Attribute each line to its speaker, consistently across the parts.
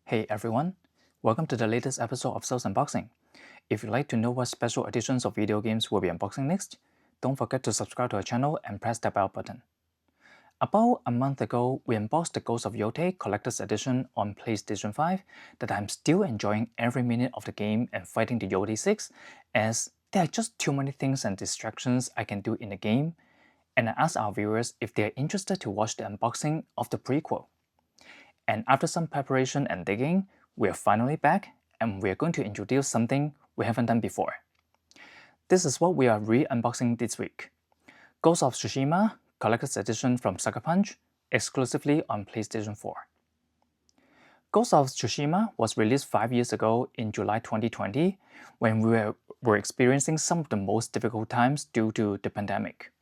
Speaker 1: Hey everyone, welcome to the latest episode of Sales Unboxing. If you'd like to know what special editions of video games we'll be unboxing next, don't forget to subscribe to our channel and press the bell button. About a month ago, we unboxed the Ghost of Yotei Collector's Edition on PlayStation 5 that I'm still enjoying every minute of the game and fighting the Yotei 6, as there are just too many things and distractions I can do in the game, and I asked our viewers if they are interested to watch the unboxing of the prequel. And after some preparation and digging, we are finally back and we are going to introduce something we haven't done before. This is what we are re-unboxing this week. Ghost of Tsushima Collector's Edition from Sucker Punch, exclusively on PlayStation 4. Ghost of Tsushima was released 5 years ago in July 2020 when we were experiencing some of the most difficult times due to the pandemic.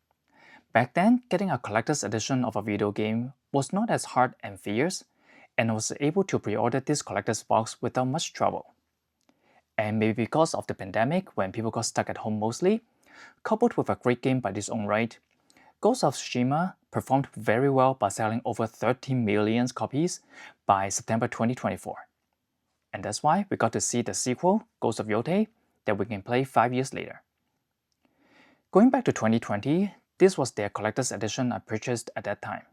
Speaker 1: Back then, getting a collector's edition of a video game was not as hard and fierce, and I was able to pre-order this collector's box without much trouble. And maybe because of the pandemic, when people got stuck at home mostly, coupled with a great game by its own right, Ghost of Tsushima performed very well by selling over 13 million copies by September 2024. And that's why we got to see the sequel, Ghost of Yotei, that we can play 5 years later. Going back to 2020, this was their collector's edition I purchased at that time.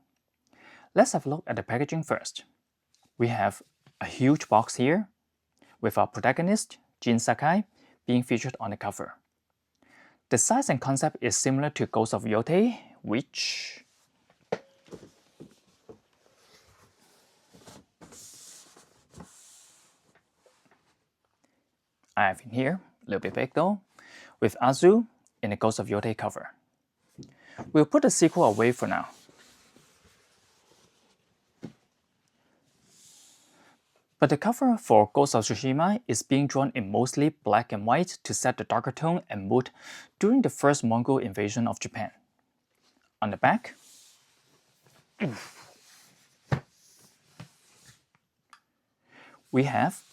Speaker 1: Let's have a look at the packaging first. We have a huge box here, with our protagonist, Jin Sakai, being featured on the cover. The size and concept is similar to Ghost of Yotei, which I have in here, a little bit big though, with Azu in the Ghost of Yotei cover. We'll put the sequel away for now. But the cover for Ghost of Tsushima is being drawn in mostly black and white to set the darker tone and mood during the first Mongol invasion of Japan. On the back, we have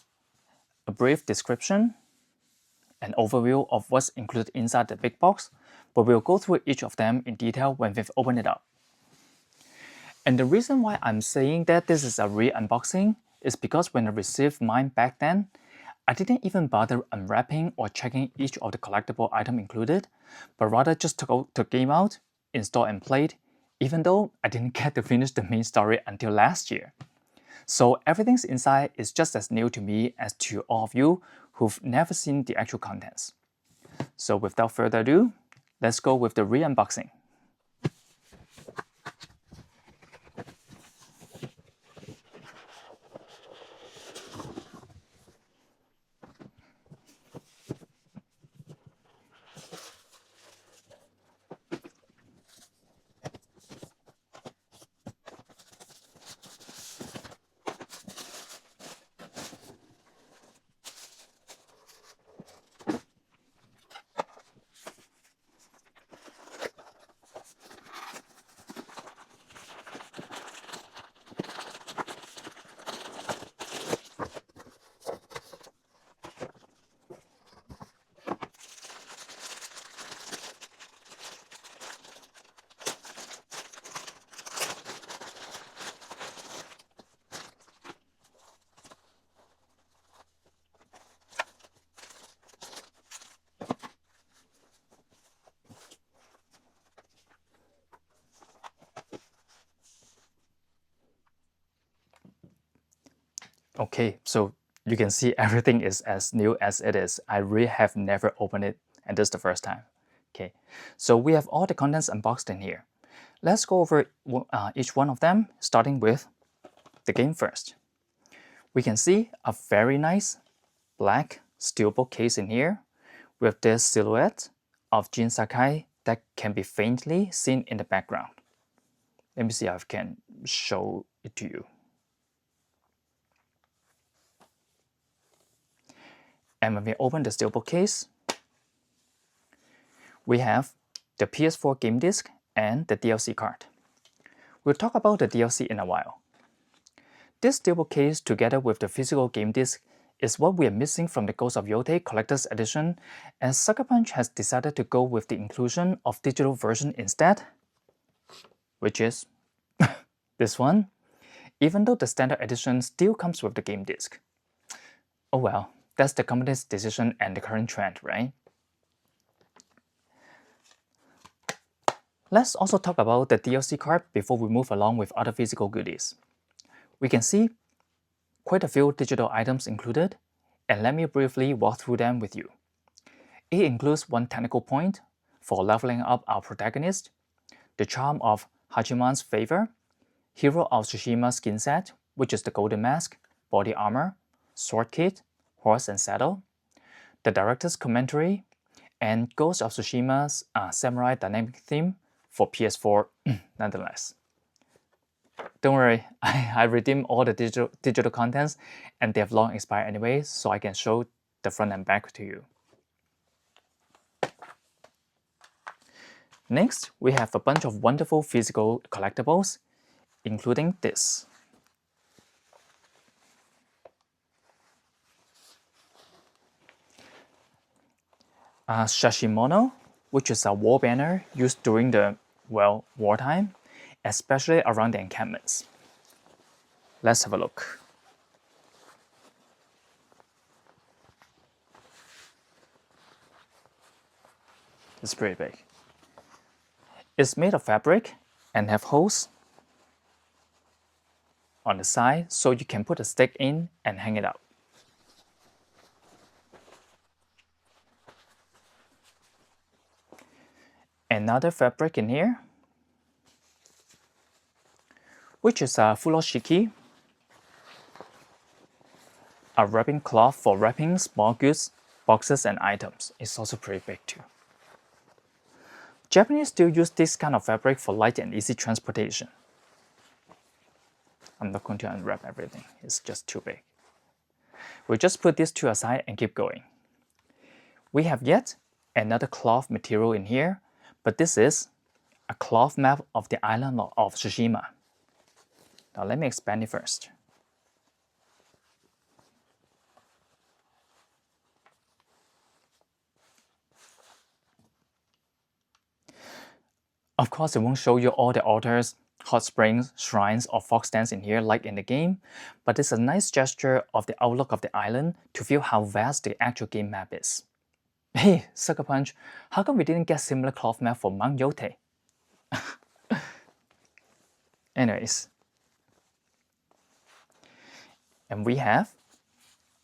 Speaker 1: a brief description, an overview of what's included inside the big box, but we'll go through each of them in detail when we've opened it up. And the reason why I'm saying that this is a re-unboxing is because when I received mine back then, I didn't even bother unwrapping or checking each of the collectible item included, but rather just took the game out, installed and played, even though I didn't get to finish the main story until last year. So everything's inside is just as new to me as to all of you who've never seen the actual contents. So without further ado, let's go with the re-unboxing. Okay, so you can see everything is as new as it is. I really have never opened it, and this is the first time. Okay, so we have all the contents unboxed in here. Let's go over each one of them, starting with the game first. We can see a very nice black steelbook case in here with this silhouette of Jin Sakai that can be faintly seen in the background. Let me see if I can show it to you. And when we open the steelbook case, we have the PS4 game disc and the DLC card. We'll talk about the DLC in a while. This steelbook case together with the physical game disc is what we are missing from the Ghost of Yotei Collector's Edition, and Sucker Punch has decided to go with the inclusion of digital version instead, which is this one. even though the standard edition still comes with the game disc. Oh well, that's the company's decision and the current trend, right? Let's also talk about the DLC card before we move along with other physical goodies. We can see quite a few digital items included, and let me briefly walk through them with you. It includes one technical point for leveling up our protagonist, the charm of Hachiman's favor, Hero of Tsushima skin set, which is the golden mask, body armor, sword kit, horse and saddle, the director's commentary, and Ghost of Tsushima's samurai dynamic theme for PS4 nonetheless. Don't worry, I redeemed all the digital contents and they have long expired anyway, so I can show the front and back to you. Next, we have a bunch of wonderful physical collectibles, including this. Shashimono, which is a war banner used during the, well, wartime, especially around the encampments. Let's have a look. It's pretty big. It's made of fabric and have holes on the side so you can put a stick in and hang it out. Another fabric in here, which is a furoshiki, a wrapping cloth for wrapping small goods, boxes, and items. It's also pretty big too. Japanese still use this kind of fabric for light and easy transportation. I'm not going to unwrap everything, it's just too big. We'll just put these two aside and keep going. We have yet another cloth material in here, but this is a cloth map of the island of Tsushima. Now let me expand it first. Of course, it won't show you all the altars, hot springs, shrines, or fog stands in here like in the game, but it's a nice gesture of the outlook of the island to feel how vast the actual game map is. Hey, Sucker Punch, how come we didn't get similar cloth map for Mount Yote? Anyways. And we have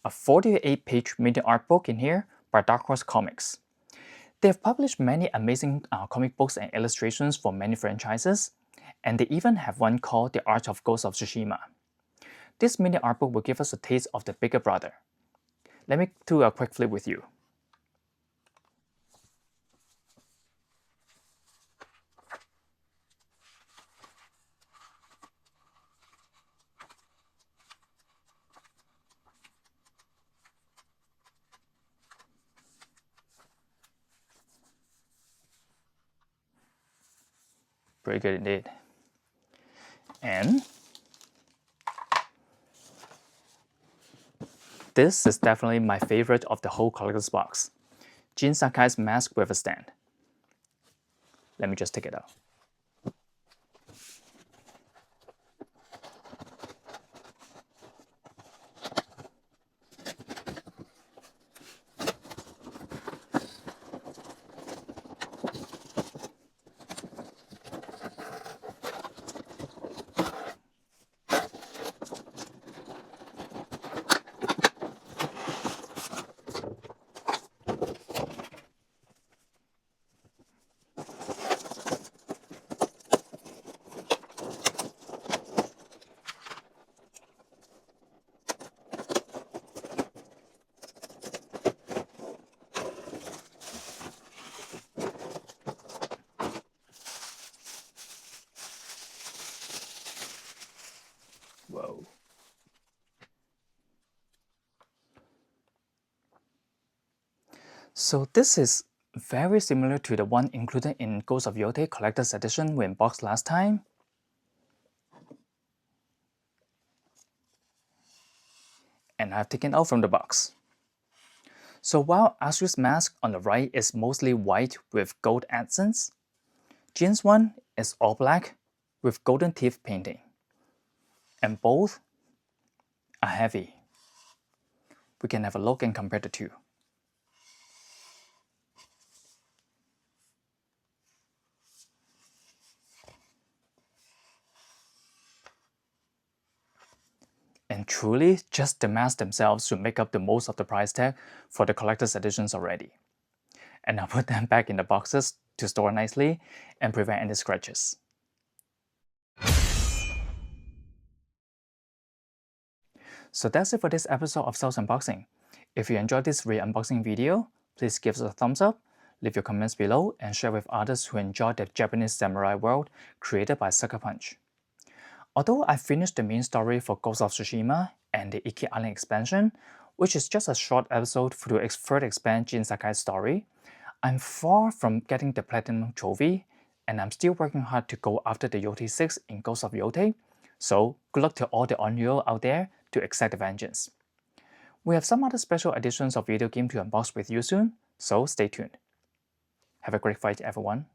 Speaker 1: a 48-page mini art book in here by Dark Horse Comics. They have published many amazing comic books and illustrations for many franchises, and they even have one called The Art of Ghost of Tsushima. This mini art book will give us a taste of the bigger brother. Let me do a quick flip with you. Pretty good indeed. And this is definitely my favorite of the whole collector's box. Jin Sakai's mask with a stand. Let me just take it out. Whoa. So this is very similar to the one included in Ghost of Yote Collector's Edition we unboxed last time. And I've taken out from the box. So while Asu's mask on the right is mostly white with gold accents, Jin's one is all black with golden teeth painting. and both are heavy. We can have a look and compare the two. And truly, just the masks themselves should make up the most of the price tag for the collector's editions already. And I'll put them back in the boxes to store nicely and prevent any scratches. So that's it for this episode of Soul's Unboxing. If you enjoyed this re-unboxing video, please give us a thumbs up, leave your comments below, and share with others who enjoy the Japanese samurai world created by Sucker Punch. Although I finished the main story for Ghost of Tsushima and the Iki Island expansion, which is just a short episode to further expand Jin Sakai's story, I'm far from getting the Platinum Trophy, and I'm still working hard to go after the Yote 6 in Ghost of Yote, so good luck to all the Onryo out there to exact the vengeance. We have some other special editions of video game to unbox with you soon, so stay tuned. Have a great fight, everyone.